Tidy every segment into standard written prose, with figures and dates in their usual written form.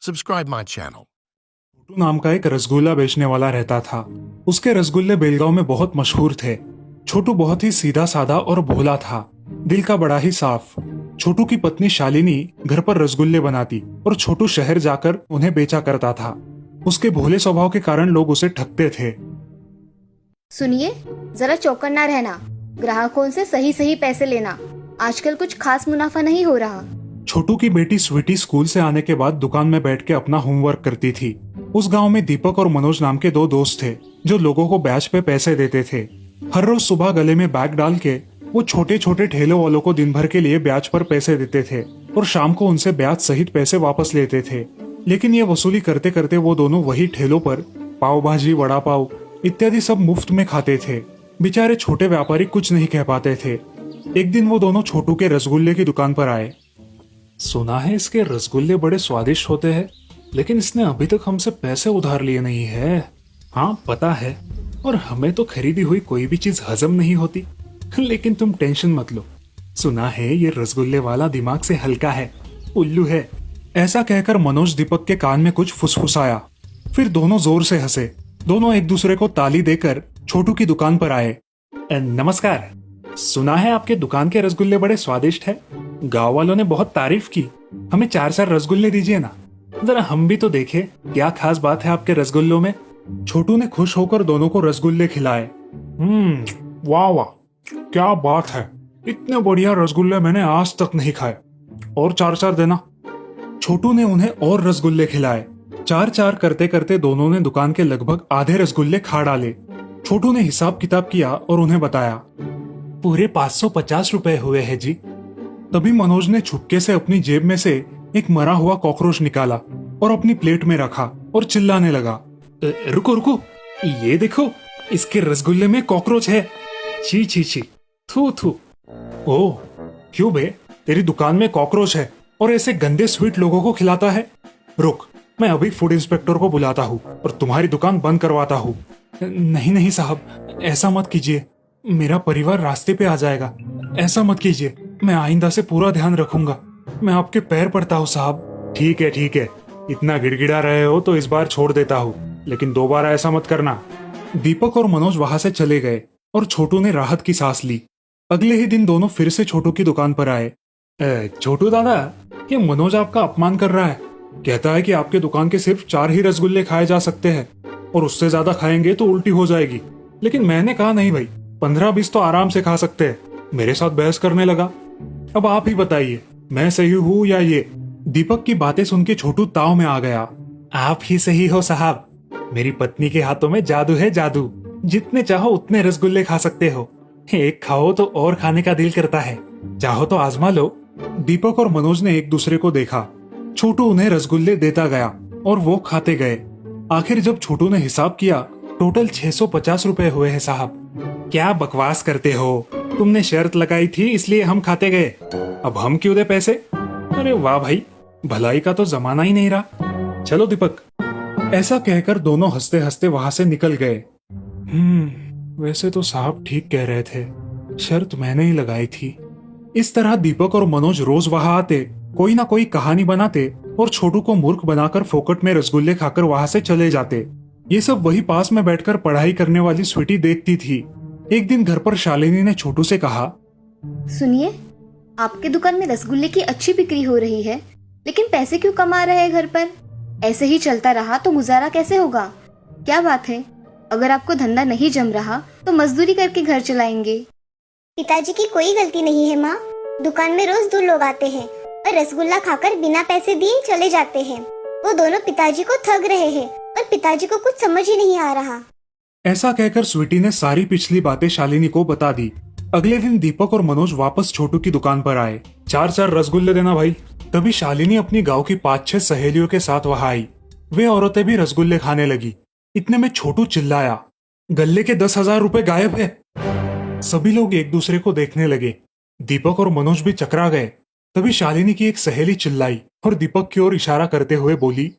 Subscribe my channel. छोटू नाम का एक रसगुल्ला बेचने वाला रहता था। उसके रसगुल्ले बेलगांव में बहुत मशहूर थे। छोटू बहुत ही सीधा साधा और भोला था, दिल का बड़ा ही साफ। छोटू की पत्नी शालिनी घर पर रसगुल्ले बनाती और छोटू शहर जाकर उन्हें बेचा करता था। उसके भोले स्वभाव के कारण लोग उसे ठगते थे। सुनिए, जरा चौकन्ना रहना, ग्राहकों से सही सही पैसे लेना। आजकल कुछ खास मुनाफा नहीं हो रहा। छोटू की बेटी स्वीटी स्कूल से आने के बाद दुकान में बैठ के अपना होमवर्क करती थी। उस गांव में दीपक और मनोज नाम के दो दोस्त थे जो लोगों को ब्याज पे पैसे देते थे। हर रोज सुबह गले में बैग डाल के वो छोटे छोटे ठेलों वालों को दिन भर के लिए ब्याज पर पैसे देते थे और शाम को उनसे ब्याज सहित पैसे वापस लेते थे। लेकिन ये वसूली करते करते वो दोनों वही ठेलों पर पाव भाजी, वड़ा पाव इत्यादि सब मुफ्त में खाते थे। बेचारे छोटे व्यापारी कुछ नहीं कह पाते थे। एक दिन वो दोनों छोटू के रसगुल्ले की दुकान पर आए। सुना है इसके रसगुल्ले बड़े स्वादिष्ट होते हैं, लेकिन इसने अभी तक हमसे पैसे उधार लिए नहीं है। हाँ पता है, और हमें तो खरीदी हुई कोई भी चीज हजम नहीं होती। लेकिन तुम टेंशन मत लो, सुना है ये रसगुल्ले वाला दिमाग से हल्का है, उल्लू है। ऐसा कहकर मनोज दीपक के कान में कुछ फुसफुसाया। फिर दोनों जोर से हंसे। दोनों एक दूसरे को ताली देकर छोटू की दुकान पर आए। नमस्कार, सुना है आपके दुकान के रसगुल्ले बड़े स्वादिष्ट है। गांव वालों ने बहुत तारीफ की। हमें 4 रसगुल्ले दीजिए ना, जरा हम भी तो देखें क्या खास बात है आपके रसगुल्लों में। छोटू ने खुश होकर दोनों को रसगुल्ले खिलाए। वाह वाह, क्या बात है, इतने बढ़िया रसगुल्ले मैंने आज तक नहीं खाए। और 4 देना। छोटू ने उन्हें और रसगुल्ले खिलाए। 4 करते करते दोनों ने दुकान के लगभग आधे रसगुल्ले खा डाले। छोटू ने हिसाब किताब किया और उन्हें बताया, पूरे 550 रुपए हुए हैं जी। तभी मनोज ने छुपके से अपनी जेब में से एक मरा हुआ कॉकरोच निकाला और अपनी प्लेट में रखा और चिल्लाने लगा, रुको रुको, ये देखो, इसके रसगुल्ले में कॉकरोच है। छी छी छी, थू थू। ओह, क्यों बे, तेरी दुकान में कॉकरोच है और ऐसे गंदे स्वीट लोगों को खिलाता है? रुक, मैं अभी फूड इंस्पेक्टर को बुलाता हूँ और तुम्हारी दुकान बंद करवाता हूँ। नहीं नहीं साहब, ऐसा मत कीजिए, मेरा परिवार रास्ते पे आ जाएगा। ऐसा मत कीजिए, मैं आइंदा से पूरा ध्यान रखूंगा। मैं आपके पैर पड़ता हूँ साहब। ठीक है, इतना गिड़गिड़ा रहे हो तो इस बार छोड़ देता हूँ, लेकिन दोबारा ऐसा मत करना। दीपक और मनोज वहां से चले गए और छोटू ने राहत की सांस ली। अगले ही दिन दोनों फिर से छोटू की दुकान पर आए। छोटू दादा, ये मनोज आपका अपमान कर रहा है। कहता है कि आपके दुकान के सिर्फ 4 ही रसगुल्ले खाए जा सकते हैं और उससे ज्यादा खाएंगे तो उल्टी हो जाएगी। लेकिन मैंने कहा नहीं भाई, 15-20 तो आराम से खा सकते हैं। मेरे साथ बहस करने लगा। अब आप ही बताइए, मैं सही हूँ या ये? दीपक की बातें सुन के छोटू ताव में आ गया। आप ही सही हो साहब, मेरी पत्नी के हाथों में जादू है, जादू। जितने चाहो उतने रसगुल्ले खा सकते हो। एक खाओ तो और खाने का दिल करता है, चाहो तो आजमा लो। दीपक और मनोज ने एक दूसरे को देखा। छोटू उन्हें रसगुल्ले देता गया और वो खाते गए। आखिर जब छोटू ने हिसाब किया, टोटल 650 रुपए हुए हैं साहब। क्या बकवास करते हो, तुमने शर्त लगाई थी इसलिए हम खाते गए, अब हम क्यों दे पैसे? अरे वाह भाई, भलाई का तो जमाना ही नहीं रहा। चलो दीपक। ऐसा कहकर दोनों हंसते हंसते वहां से निकल गए। वैसे तो साहब ठीक कह रहे थे, शर्त मैंने ही लगाई थी। इस तरह दीपक और मनोज रोज वहां आते, कोई ना कोई कहानी बनाते और छोटू को मूर्ख बनाकर फोकट में रसगुल्ले खाकर वहां से चले जाते। ये सब वही पास में बैठकर पढ़ाई करने वाली स्वीटी देखती थी। एक दिन घर पर शालिनी ने छोटू से कहा, सुनिए, आपके दुकान में रसगुल्ले की अच्छी बिक्री हो रही है, लेकिन पैसे क्यों कमा रहे हैं घर पर? ऐसे ही चलता रहा तो गुजारा कैसे होगा? क्या बात है, अगर आपको धंधा नहीं जम रहा तो मजदूरी करके घर चलाएंगे। पिताजी की कोई गलती नहीं है माँ। दुकान में रोज 2 लोग आते हैं और रसगुल्ला खाकर बिना पैसे दिए चले जाते हैं। वो दोनों पिताजी को ठग रहे हैं और पिताजी को कुछ समझ ही नहीं आ रहा। ऐसा कहकर स्वीटी ने सारी पिछली बातें शालिनी को बता दी। अगले दिन दीपक और मनोज वापस छोटू की दुकान पर आए। 4 रसगुल्ले देना भाई। तभी शालिनी अपनी गांव की 5-6 सहेलियों के साथ वहां आई। वे औरतें भी रसगुल्ले खाने लगी। इतने में छोटू चिल्लाया, गल्ले के 10,000 रुपए गायब है। सभी लोग एक दूसरे को देखने लगे। दीपक और मनोज भी चकरा गए। तभी शालिनी की एक सहेली चिल्लाई और दीपक की ओर इशारा करते हुए बोली,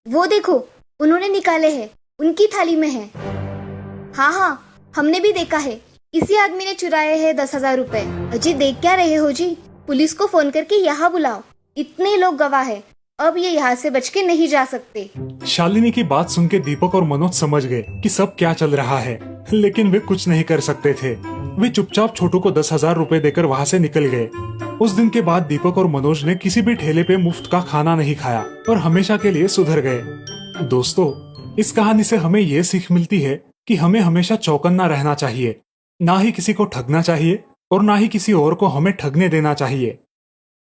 वो देखो, उन्होंने निकाले हैं, उनकी थाली में है। हाँ, हमने भी देखा है, इसी आदमी ने चुराए हैं 10,000 रुपए। अजी देख क्या रहे हो जी, पुलिस को फोन करके यहाँ बुलाओ, इतने लोग गवाह है अब ये यहाँ से बच के नहीं जा सकते। शालिनी की बात सुन के दीपक और मनोज समझ गए कि सब क्या चल रहा है, लेकिन वे कुछ नहीं कर सकते थे। वे चुपचाप छोटू को 10,000 रुपए देकर वहाँ से निकल गए। उस दिन के बाद दीपक और मनोज ने किसी भी ठेले पे मुफ्त का खाना नहीं खाया और हमेशा के लिए सुधर गए। दोस्तों, इस कहानी से हमें ये सीख मिलती है कि हमें हमेशा चौकन्ना रहना चाहिए, ना ही किसी को ठगना चाहिए और ना ही किसी और को हमें ठगने देना चाहिए।